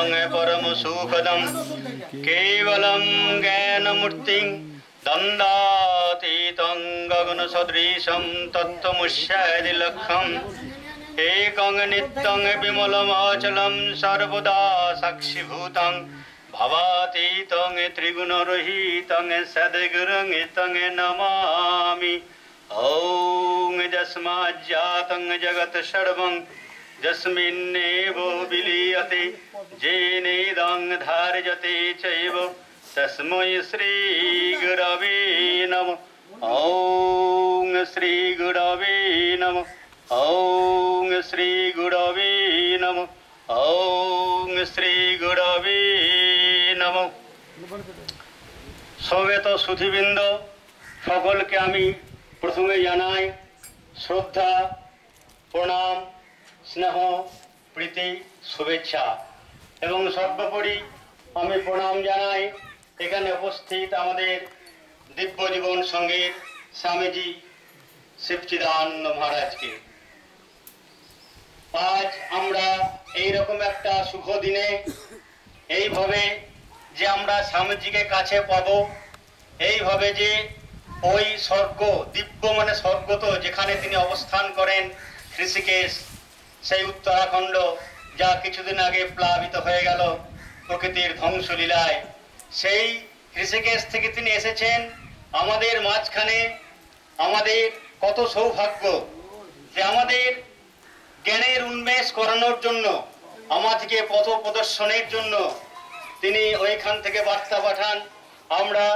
शान्तं परमसुखदं केवलं ज्ञानमूर्तिं दन्दातीतं गगनसदृशं तत्त्वमुष्यादिलक्ष्यम् एकं नित्यं विमलमाचलं सर्वदा साक्षिभूतं भवातीतं त्रिगुणरहितं सद्गुरुं तं नमामि। ॐ यस्माज्जातं जगत् सर्वं यस्मिन्नेव विलीयते येनेदं धार्यते चैव तस्मै श्रीगुरवे नमः। ॐ श्रीगुरवे नमः। ॐ श्रीगुरवे नमः। ॐ श्रीगुरवे नमः। সমবেত সুধীবৃন্দ সকলকে আমি প্রথমে জানাই শ্রদ্ধা, প্রণাম, স্নেহ, প্রীতি, শুভেচ্ছা এবং সর্বোপরি আমি প্রণাম জানাই এখানে উপস্থিত আমাদের দিব্য জীবন সঙ্গীর স্বামীজি শিবচিদানন্দ মহারাজকে। আজ আমরা এইরকম একটা শুভ দিনে এইভাবে যে আমরা স্বামীজিকে কাছে পাবো, এইভাবে যে ওই স্বর্গ, দিব্য মানে স্বর্গত যেখানে তিনি অবস্থান করেন ঋষিকেশ, সেই উত্তরাখণ্ড যা কিছুদিন আগে প্লাবিত হয়ে গেল প্রকৃতির ধ্বংসলীলায়, সেই ঋষিকেশ থেকে তিনি এসেছেন আমাদের মাঝখানে। আমাদের কত সৌভাগ্য যে আমাদের জ্ঞানের উন্মেষ করানোর জন্য, আমাদেরকে পথ প্রদর্শনের জন্য তিনি ওইখান থেকে বার্তা পাঠান। আমরা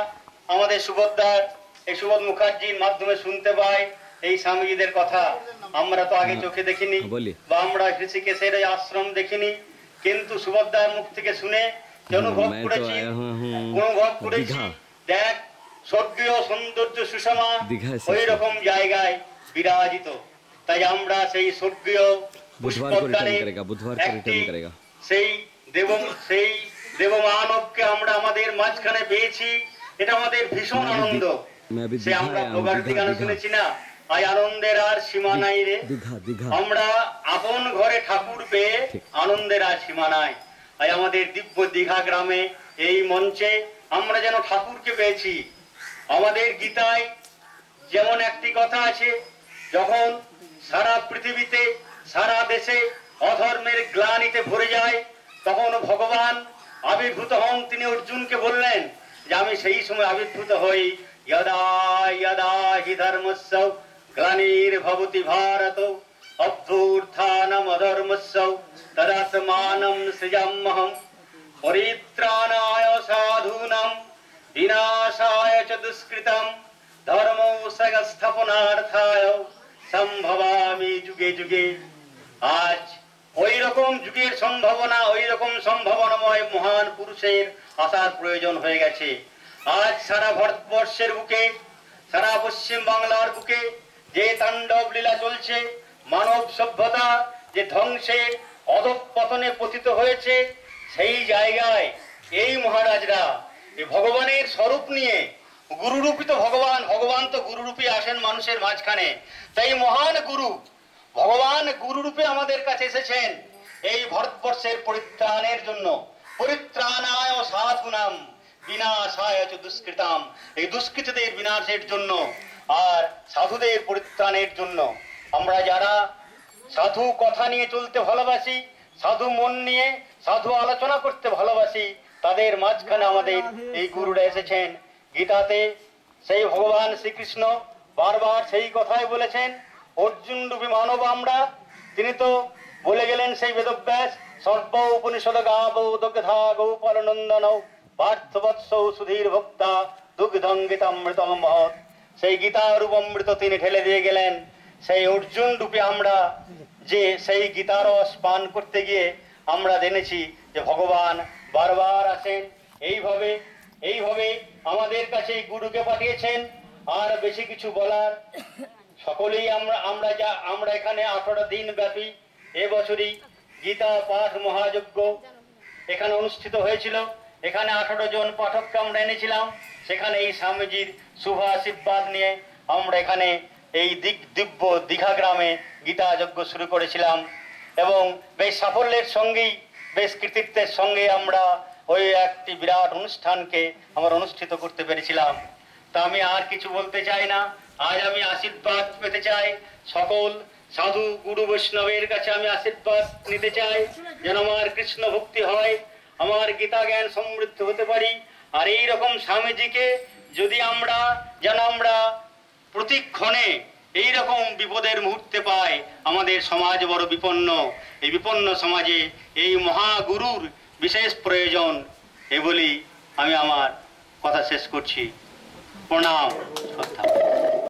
আমাদের সুভদ্রার এই সুবোধ মুখার্জির মাধ্যমে শুনতে পাই এই স্বামীজিদের কথা। আমরা তো আগে চোখে দেখিনি বা আমরা ঋষিকেশের এই আশ্রম দেখিনি, কিন্তু সুভদ্রার মুখ থেকে শুনে অনুভব করেছি দেখ স্বর্গীয় সৌন্দর্য সুষমা ওই রকম জায়গায় বিরাজিত। তাই আমরা সেই স্বর্গীয় সেই দেবমানবকে আমরা আমাদের মাঝখানে পেয়েছি, এটা আমাদের ভীষণ আনন্দ। সে আমরা ভোগার্থী গান শুনেছি না, আই আনন্দের আর সীমা নাই রে। আমরা আপন ঘরে ঠাকুর পেয়ে আনন্দের আর সীমা নাই। আই আমাদের দিব্য দীঘা গ্রামে এই মঞ্চে আমরা যেন ঠাকুরকে পেয়েছি। আমাদের গীতায় যেমন একটি কথা আছে, যখন সারা পৃথিবীতে সারা দেশে অধর্মের গ্লানিতে ভরে যায় তখন ভগবান আবির্ভূত হন। তিনি অর্জুনকে বললেন যে আমি সেই সময় আবির্ভূত হই, यदा यदा हि धर्मस्य ग्लानिर्भवति भारत अभ्युत्थानम् अधर्मस्य तदात्मानं सृजाम्यहं परित्राणाय साधूनां विनाशाय च दुष्कृतं धर्मो संस्थापनार्थाय সম্ভবামি যুগে যুগে। আজ ওই রকম যুগের সম্ভাবনা, ওই রকম সম্ভাবনাময় মহান পুরুষের আসার প্রয়োজন হয়ে গেছে। আজ সারা ভারতবর্ষের বুকে, সারা পশ্চিম বাংলার বুকে যে তাণ্ডব লীলা চলছে, মানব সভ্যতা যে ধ্বংসের অধঃপতনে পতিত হয়েছে, সেই জায়গায় এই মহারাজরা এই ভগবানের স্বরূপ নিয়ে, গুরুরূপিত ভগবান, ভগবান তো গুরুরূপে আসেন মানুষের মাঝখানে, তাই মহান গুরু ভগবান গুরুরূপে আমাদের কাছে এসেছেন এই ভারতবর্ষের পরিত্রাণের জন্য। পরিত্রাণায় সাধুনাম বিনাশায় চ দুষ্কৃতাম, এই দুষ্কৃতদের বিনাশের জন্য আর সাধুদের পরিত্রাণের জন্য। আমরা যারা সাধু কথা নিয়ে চলতে ভালোবাসি, সাধু মন নিয়ে সাধু আলোচনা করতে ভালোবাসি, তাদের মাঝখানে আমাদের এই গুরুরা এসেছেন। গীতাতে সেই ভগবান শ্রীকৃষ্ণ বারবার সেই কথাই বলেছেন, অর্জুন রূপী মানব আমরা। তিনি তো বলে গেলেন সেই বেদব্যাস, সর্ব উপনিষদ গাব দগ্ধা গোপাল নন্দন পার্থবৎস সুধীর ভক্তা দুগ্ধং গীতামৃতম মহৎ। সেই গীতা রূপ অমৃত তিনি ঢেলে দিয়ে গেলেন। সেই অর্জুন রূপে আমরা যে সেই গীতার রস পান করতে গিয়ে আমরা জেনেছি যে ভগবান বারবার আসেন। এইভাবে এইভাবে আমাদের কাছে গুরুকে পাঠিয়েছেন। আর বেশি কিছু বলার, সকলেই আমরা এখানে 18 দিন ব্যাপী এবছরই গীতা পাঠ মহাযজ্ঞ এখানে অনুষ্ঠিত হয়েছিল। এখানে 18 জন পাঠককে আমরা এনেছিলাম। সেখানে এই স্বামীজির শুভ আশীর্বাদ নিয়ে আমরা এখানে এই দিব্য দীঘা গ্রামে গীতা যজ্ঞ শুরু করেছিলাম এবং বেশ সাফল্যের সঙ্গেই বেশ কৃতিত্বের সঙ্গে আমরা ওই একটি বিরাট অনুষ্ঠানকে আমরা অনুষ্ঠিত করতে পেরেছিলাম। তা আমি আর কিছু বলতে চাই না। আজ আমি আশীর্বাদ পেতে চাই, সকল সাধু গুরু বৈষ্ণবের কাছে আমি আশীর্বাদ নিতে চাই যেন আমার কৃষ্ণ ভক্তি হয়, আমার গীতা জ্ঞান সমৃদ্ধ হতে পারি। আর এই রকম স্বামীজিকে যদি আমরা যেন আমরা প্রতিক্ষণে এই রকম বিপদের মুহূর্তে পাই, আমাদের সমাজ বড় বিপন্ন। এই বিপন্ন সমাজে এই মহাগুরুর বিশেষ প্রয়োজন। এ বলি আমি আমার কথা শেষ করছি। প্রণাম, শ্রদ্ধা।